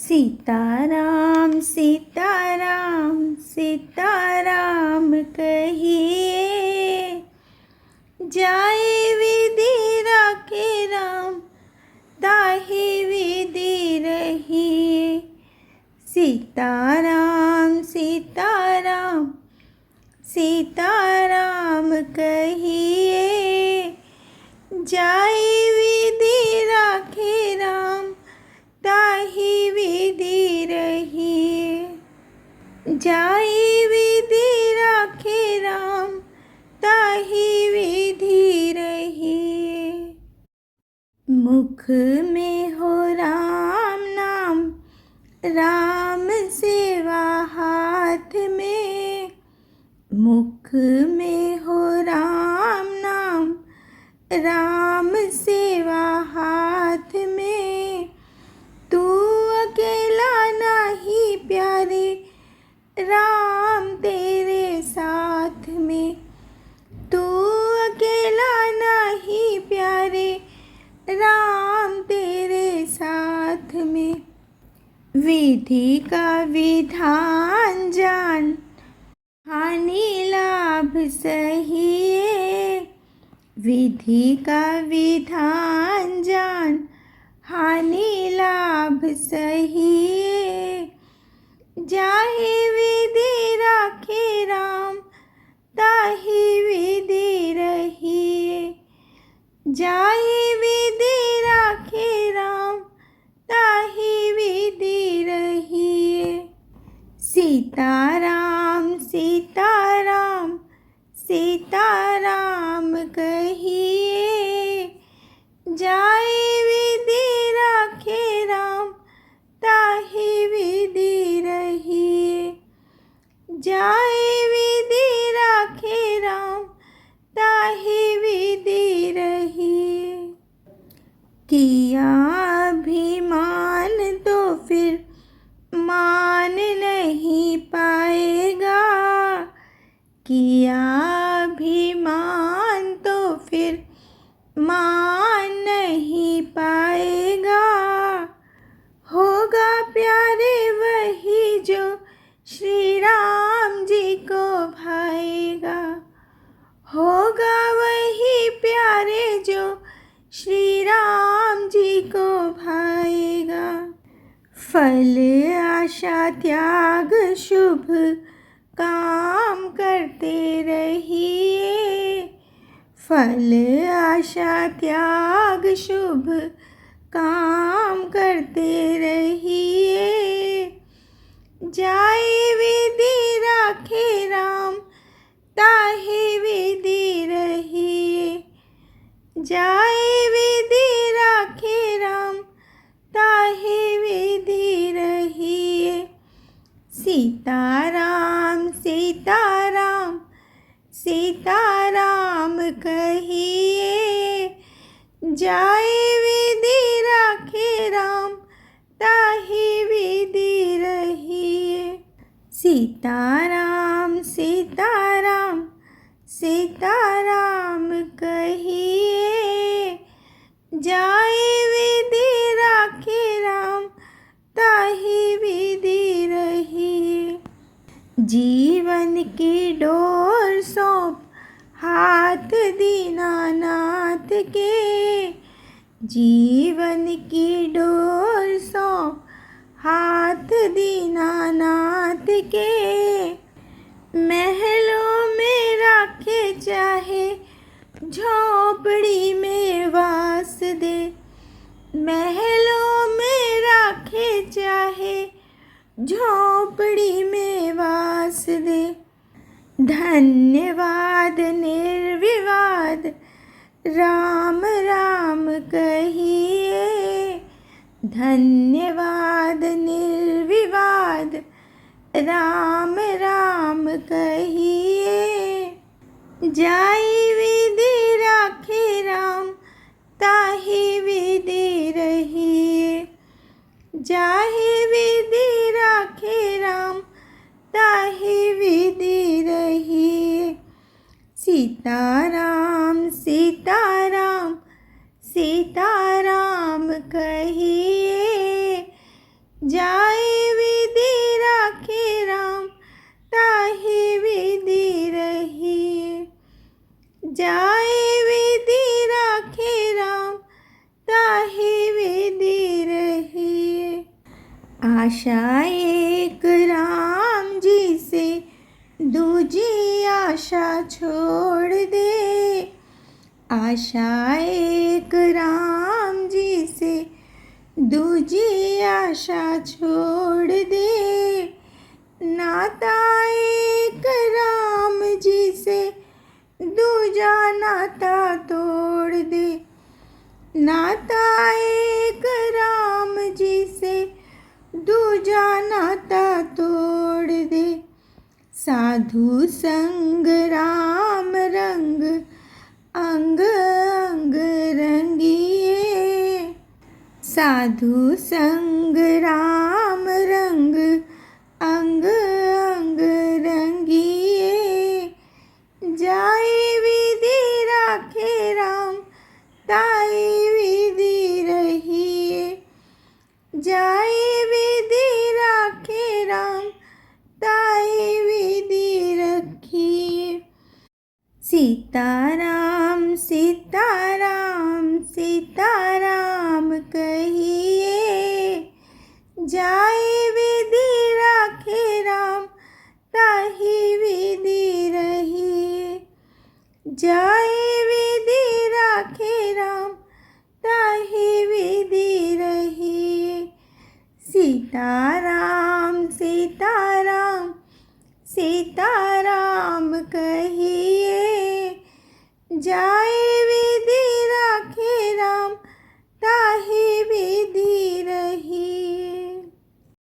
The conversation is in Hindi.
सीताराम सीताराम सीताराम कहिए, जाए विधि राखे राम, ताहि विधि रहिए। सीताराम सीताराम सीताराम कहिए, जाए विधि राखे राम, ताहि विधि रहिए। जाए विधि राखे राम, ताहि विधि रहिए। मुख में हो राम नाम, राम सेवा हाथ में। मुख में हो राम नाम, राम सेवा हाथ में। तू अकेला नहीं प्यारे, राम तेरे साथ में। तू अकेला नहीं प्यारे, राम तेरे साथ में। विधि का विधान जान, हानि लाभ सहिए। विधि का विधान जान, हानि लाभ सहिए। जाहे विधि राखे राम, ताहि विधि रहिए। जाहे विधि राखे राम, ताहि विधि रहिए। सीताराम सीताराम सीताराम कहिए, जाए विधि राखे राम, ताहि विधि रहिए। जाए विधि राखे राम, ताहि विधि रहिए। किया अभिमान तो फिर मान नहीं पाएगा। किया अभिमान तो फिर मान नहीं पाएगा। होगा प्यारे वही जो श्री राम जी को भाएगा। होगा वही प्यारे जो श्री राम जी को भाएगा। फल आशा त्याग शुभ काम करते रहिए। फल आशा त्याग शुभ काम करते रहिए। जाए विधि राखे राम, ताहि विधि रहिए। जाए विधि राखे राम, ताहि विधि रहिए। सीताराम सीताराम सीताराम कहिए, जाए विधि राखे राम, ताहि विधि रहिए। सीताराम सीताराम सीताराम कहिए, जाए विधि राखे राम, ताहि विधि रहिए। जीवन की डोर सौंप हाथ दीनानाथ के। जीवन की डोर सौंप हाथ दीनानाथ के। महलों में राखे चाहे, झोपड़ी में वास दे। महलों में राखे चाहे, झोपड़ी में वास दे। धन्यवाद निर्विवाद, राम राम कहिए। धन्यवाद निर्विवाद, राम राम कहिए। जाए विधि राखे राम, ताहि विधि रहिए। जाहे विधि राखे राम, ताहि विधि रहिए। सीताराम सीताराम सीताराम कहिए, जाए विधि राखे राम ताहि विधि रहिए। जाए विधि राखे राम ताहि विधि रहिए। आशा एक राम जी से दूजी आशा छोड़ दे। आशा एक राम जी से दूजी आशा छोड़ दे। नाता एक राम जी से दूजा नाता तोड़ दे। नाता एक राम जी से दूजा नाता तोड़ दे। साधु संग राम रंग अंग अंग रंगिए। साधु संग राम रंग अंग अंग रंगिए। जाए विधि राखे राम ताहि विधि रहिए। जाए विधि राखे राम ताहि विधि रखिए। सीताराम सीताराम सीताराम कहिए। जाए विधि राखे राम ताहि विधि रहिए। जाए विधि राखे राम ताहि विधि रहिए। सीताराम सीताराम सीताराम कहिए। जाए